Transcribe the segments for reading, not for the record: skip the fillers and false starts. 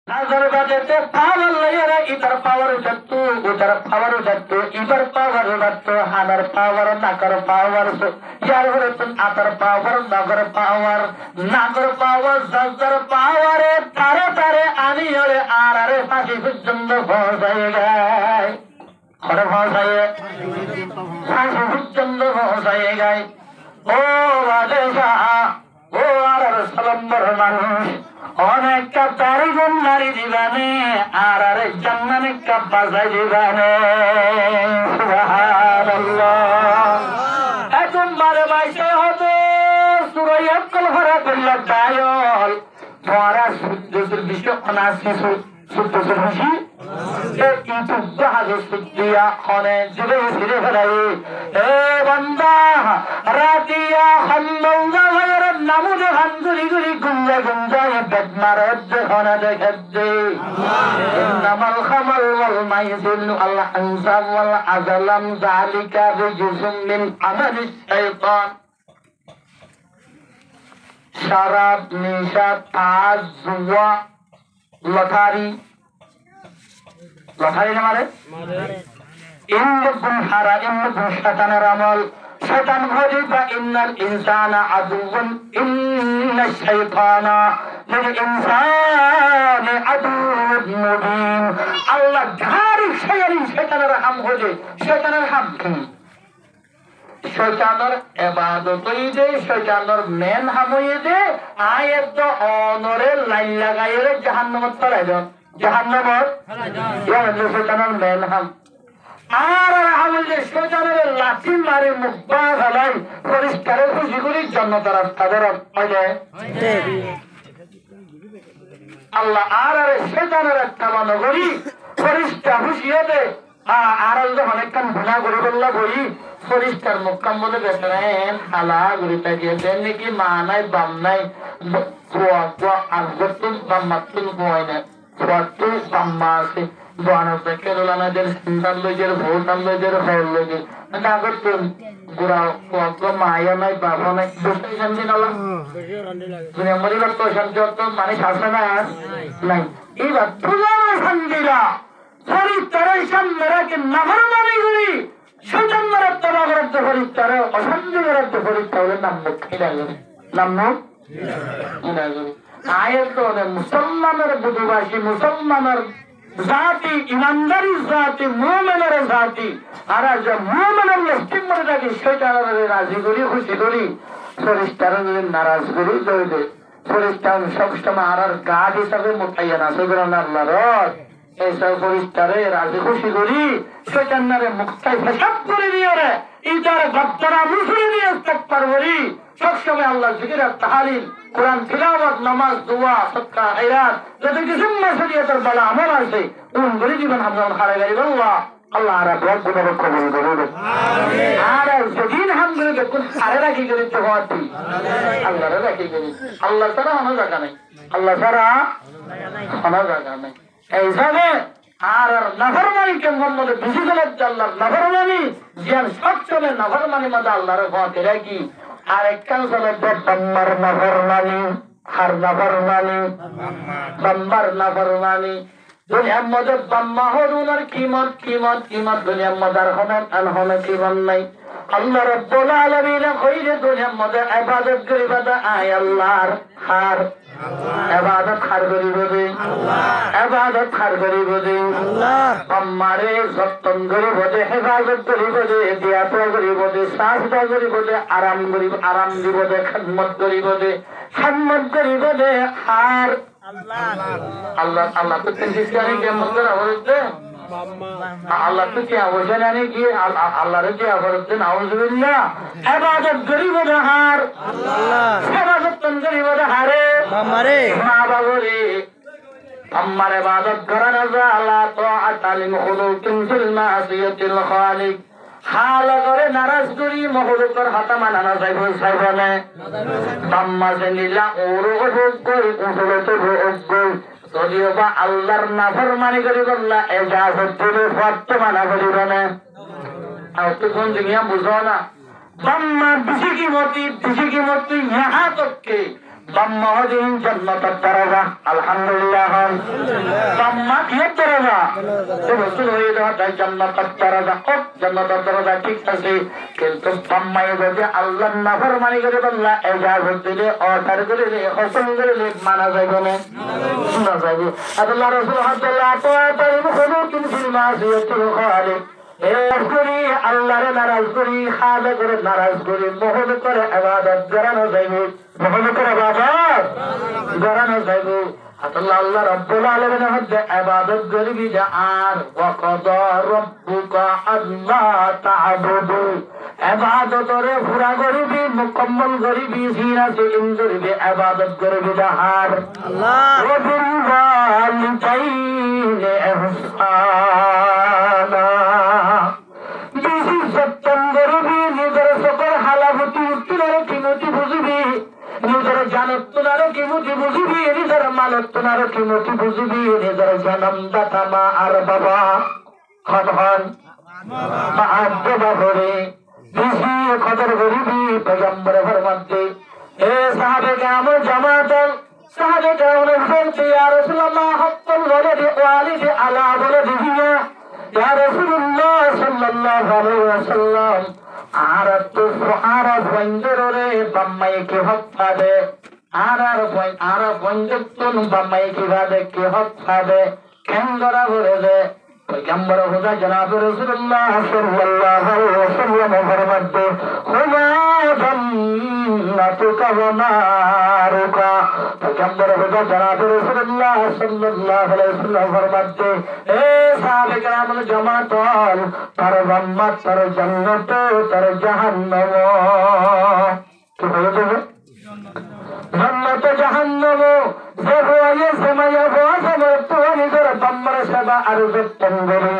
Other budget, power layer, either power jattu, utter power jattu, either power jattu, other power, nakar power, yarvatun, other power, nagar power, zazar power, tare, aniyore, arare, pasi, jumbo, hosai, hora hosai, pasi, jumbo, hosai, oh, Radesha, oh, arar salambar manush. অনেকটা তারিগুন নারী দিবানে আর আরে জান্নানিকা বাজাই দিবানে সুবহানাল্লাহ এখন বারে বাইশে হতো সুরাইয়া কল ভরা করলা দায়ল তোরা সুদ্দুর বিশ্ব অনাসিসু সুদ্দুর খুশি এই ইউটিউব জাহাজে সুদ্দিয়া খনে জিবে সিরে ফেলাই এ বান্দা রাতিয়া হাল্লাল্লাহ ওয়ার নামুদে হানগুরি গুরি গুঞ্জা بدمرد هنا دكدي إنما الخمر والميسر والأنصاب والأزلام ذلك رجس من عمل الشيطان شراب نشاط عزوة لطاري نمارے إنكم حرا إنكم شيطان رمال شيطان غريب إن الإنسان عدو إن الشيطان للإنسان عدو مبين الله غاري شيطان رحم هجي شيطان رحم শয়তানের ইবাদতই দে শয়তানের মেন হামই দে আয়াত তো অনরে লাইন লাগাইরে জাহান্নামত চলাই দাও জাহান্নামত ইয়া শয়তানের মেন হাম আর আমলে শয়তানের লাঠি মারে মুক্তা ফেলাই পরিষ্কার খুশি করে জান্নাতের রাস্তা ধরন হইলে আল্লাহ আর শয়তানের একটা মানগরি পরিষ্কার খুশি হবে আর যখন একখান গুনাহ করে বললা বই পরিষ্কার মুক্কাম বলে বেতনেন হালা ঘুরে থাকিয়েছেন নাকি মা নাই বাম নাই আর বাম্মাতুল বয় না বাম্মা আছে বানা থেকে দোলানাদের সন্তান লইজের ভোটান লইজের হল লইজের আগত গুড়া মায়া নাই বাবা নাই বসে শান্তি নালা দুনিয়া মরিবার তো শান্তি অত মানে শাসন নাই এবার পূজার শান্তিরা ফরিস্তারের সামনে নাফরমানি করি শয়তান মারার তবা করার তো ফরিস্তারে অশান্তি করার তো ফরিস্তা হলে নাম মুখ নাম মুখ আয়াত মুসলমানের বুধবাসী মুসলমানের জাতি ইমানদারি জাতি মুমিনের জাতি আর যে মুমিনের মুসলিম মনে থাকি শয়তানের রাজি করি খুশি করি ফরিস্তারের নারাজ করি দইলে ফরিস্তার সবসময় আর গাড হিসাবে মোটাইয়া না সুতরাং আল্লাহর এইসব ফরিস্তারে রাজি খুশি করি শয়তানের মুক্তায় ফেসাব করে দিয়ে রে ইটার ভক্তরা মুসলিম নিয়ে ইস্তেগফার করি সবসময় আল্লাহ জিকির আর তাহলিল কোরআন তিলাওয়াত নামাজ দোয়া সাদকা খায়রাত যত কিছু শরীয়তের বলা আমল আছে ওগুলি জীবন হামজান খাড়া গাইব আল্লাহ আর বড় গুণে কবুল করুন আমিন আর যেদিন হামগুলো দেখুন আরে রাখি করে তো হতি আল্লাহর রাখি করে আল্লাহ ছাড়া কোনো জায়গা নাই আল্লাহ ছাড়া কোনো জায়গা নাই এইভাবে আর নাফরমানি কেমন মধ্যে বেশি গেলে আল্লাহর নাফরমানি জ্ঞান সব চলে নাফরমানি মধ্যে আল্লাহর ভয় রাখি আর একখান চলে বাম্মার নাফরমানি আর নাফরমানি বাম্মার নাফরমানি দুনিয়ার মধ্যে বাম্মা হরুনার কিমত দুনিয়ার মধ্যে আর হনে কিমত নাই আল্লাহ রাব্বুল আলামিন কইরে দুনিয়ার মধ্যে ইবাদত করিবা আয় আল্লাহর হার ইবাদত খার করিব দে ইবাদত খার করিব দে আমারে যতন করিব দে হেফাজত করিব দে দিয়াত করিব দে সাজদা করিব দে আরাম দিব দে খিদমত করিব দে আর আল্লাহ তো চিন্তিত কেমন করে বলতে আল্লাহ তো কি অবশ্যই জানে কি আল্লাহর কি অবশ্যই নাউজুবিল্লাহ ইবাদত করিব দে হার ইবাদত করিব দে হারে আমারে মা বাবরে আমার ইবাদত করা না আল্লাহ তাআলা লিমখলুকিন ফিল মাসিয়াতিল খালিক হাল করে নারাজ করি মখলুকের হাতা মানানো যাইব না বাম্মা জেনিলা ওর গই উসলতে গই যদিও বা আল্লাহর নাফরমানি করি বললা এজাজত দিলে ফত মানা করিব না আর তো কোন দুনিয়া বুঝো না বাম্মা বিশি কি মতি ইহা তককে বাম্মা হদিন জান্নাতের দরজা আলহামদুলিল্লাহ বাম্মা কি দরজা তো রাসূল হয়ে দেওয়া জান্নাতের দরজা ও জান্নাতের দরজা ঠিক আছে কিন্তু বাম্মা যদি আল্লাহর নাফরমানি করে আল্লাহ ইজাজত দিলে অর্ডার করে হুকুম করে মানা যাবে না না যাবে আল্লাহ রাসূল হাদাল্লাহ তাআলা হলো কিন্তু মাসিয়াতুল খালিক করি আল্লাহরে নারাজ করি খালে করে নারাজ করি মোহন করে ইবাদত করানো যাইব মোহন করে ইবাদত করানো যাইব আল্লাহ আল্লাহ রাব্বুল আলামিনের মধ্যে ইবাদত করবি যে আর ওয়াকাদা রাব্বুকা আল্লা তা'বুদু ইবাদতরে পুরা করবি মুকম্মল করবি সিরাতে করবি ইবাদত করবি যাহার আল্লাহ ওয়া বিল ওয়ালিদাইনি ইহসানা বেশি সত্যম করবি নিজের সকল হালাবতি উত্তরে কিমতি বুঝবি নিজের জানত্তনারও কিমতি বুঝবি নিজের মানত্তনারও কিমতি বুঝবি নিজের জন্মদাতা মা আর বাবা হন হন মা বাবা করে বেশি কদর করবি পয়গম্বর ফরমাতে এ সাহাবে কেরাম জামাতাল সাহাবে কেরাম বলতে ইয়া রাসূলুল্লাহ হাক্কুল ওয়ালিদি ওয়ালিদি আলা ওয়ালিদিহিমা ইয়া রাসূলুল্লাহ সাল্লাল্লাহু আলাইহি ওয়াসাল্লাম আর তো আর বন্ধরে বাম্মাই কি হফাদে আর বন্ধুত্বন বাম্মাই কি ভাবে কি হফাদে কেন্দরা বলে দে পয়গম্বর খোদা জনাব রাসূলুল্লাহ সাল্লাল্লাহু আলাইহি ওয়াসাল্লাম ফরমাতে হুমা জান্নাতুকা ওয়া নারুকা পয়গম্বর খোদা জনাব রাসূলুল্লাহ সাল্লাল্লাহু আলাইহি ওয়াসাল্লাম ফরমাতে এ সাহাবে কেরাম জামাত তার জান্নাত তার জান্নাত তার জাহান্নাম কি হয়ে যাবে জান্নাত জাহান্নাম যে হয় সময় হয় তো নিজের বাম্মার সেবা আর যত্ন করি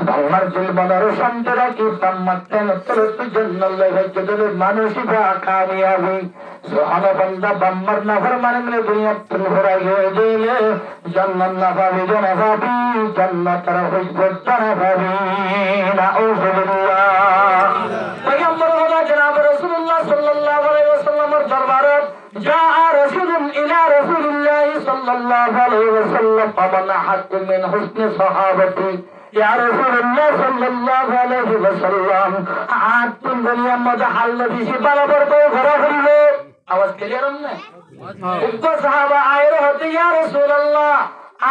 বাম্মার জীবনের শান্তি রাখি বাম্মার তেন তোর জন্য লেগে মানুষই বা কামিয়াবি সোহানা বান্দা বাম্মার নাফর মানে দুনিয়া তুল ভরা গিয়ে দিলে জান্নাত না পাবি না পাবি জান্নাতের হুজবত না পাবি নাউযুবিল্লাহ পয়গম্বর হলো জনাব রাসূলুল্লাহ সাল্লাল্লাহু আলাইহি ওয়াসাল্লামের দরবারে جاء رسول إلى رسول الله صلى الله عليه وسلم فمن حق من حسن صحابتي يا رسول الله صلى الله عليه وسلم আত্ম দুনিয়া মধ্যে হাল্লা দিছি বরাবর তো ঘোরা হইলো আওয়াজ ক্লিয়ার না উক্ত সাহাবা আয়ের হতে ইয়া রাসূলুল্লাহ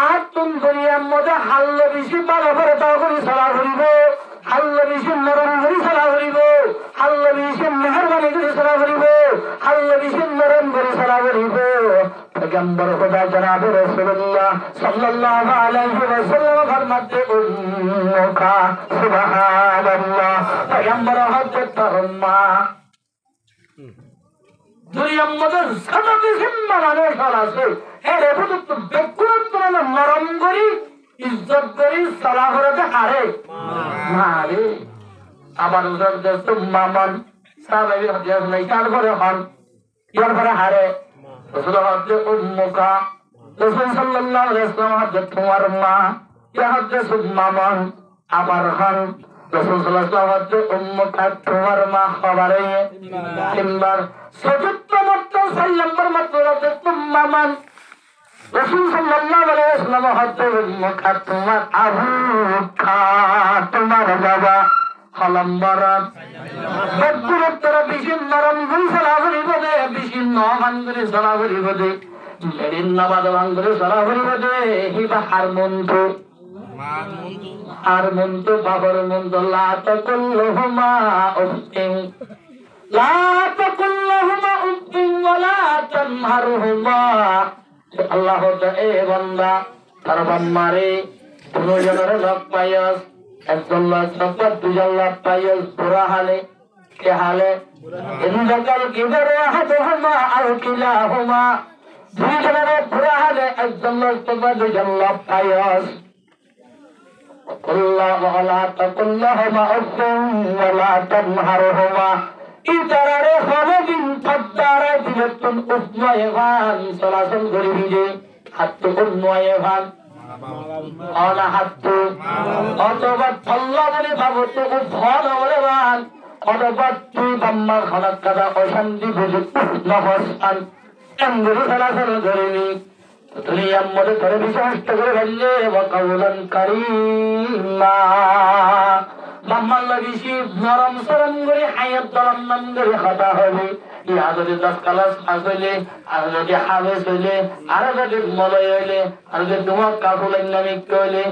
আত্ম দুনিয়া মধ্যে হাল্লা দিছি বরাবর তো করি সালা করিব হাল্লা দিছি নরম করি সালা করিব হাল্লা দিছি মেহেরবানি করে সালা করিব হাল্লা দিছি নরম করে সালা করিব পয়গম্বর খোদা জনাব রাসূলুল্লাহ সাল্লাল্লাহু আলাইহি ওয়াসাল্লাম ফরমাতে উম্মুকা সুবহানাল্লাহ পয়গম্বর হযরত ফরমা দুনিয়ার মধ্যে যত কিসমা মানুষ আছে এর বুঝত বেকুরত নরম করি ইজ্জত করি সালা করতে হারে মারে আবার উজর দস্ত মামন সাহাবী হযরত নাই তারপরে হন ইয়ার পরে হারে রাসূল হযরত উম্মুকা রাসূল সাল্লাল্লাহু আলাইহি ওয়াসাল্লাম হযরত তোমার মা ইয়া হযরত মামন আবার হন রাসূল সাল্লাল্লাহু আলাইহি ওয়াসাল্লাম হযরত উম্মুকা তোমার মা খবরে তিনবার চতুর্থ মত সাল্লাল্লাহু আলাইহি ওয়াসাল্লাম মামন রাসূল সাল্লাল্লাহু আলাইহি ওয়াসাল্লাম হযরত উম্মুকা তোমার আবু তোমার বাবা হলম্বরত বদুরত্তর বিশিন নরম গুল সালাহরি বদে বিশিন নহাঙ্গরে সালাহরি বদে মেরিন নাবাদ ভাঙ্গরে সালাহরি বদে হিবা হারমন্তু বাবর মন্ত লা তাকুল্লুহুমা উফতিন ওয়ালা তানহারহুমা আল্লাহ এ বান্দা তার বাম্মারে তুমি জনের লক পাইয়াস একজন লাখ সম্পদ দুজন লাখ পাইয়াস পুরা হালে কে হালে ইনজাকাল কিবরে আহাদুহুমা আও কিলাহুমা দুই জনের পুরা হালে একজন লাখ সম্পদ দুজন লাখ পাইয়াস আল্লাহ ওয়ালা তাকুল্লাহুমা উফতিন ওয়ালা তানহারহুমা ইতারারে হলদিন ফাদ্দারে দিলতুন উসমাইভান সলাসল করিবি যে হাত উসমাইভান অনা হাত অথবা আল্লাহ বলে ভাবতো ভন বলে বান অথবা তুই বাম্মার খনাক কাদা অশান্তি বুঝে নহসান এমনি চলাচল করিনি তুমি মধ্যে ধরে বিশ্বাস করে ফেললে কাউলান কারিমা ব্রাহ্মণ বেশি নরম সরম করে হায়াত দরম নাম করে কথা হবে ইয়া যদি 10 কালাস আসলে আর যদি হাবেস হইলে আর যদি মলয় হইলে আর যদি তোমার কাকুলের নামিক হইলে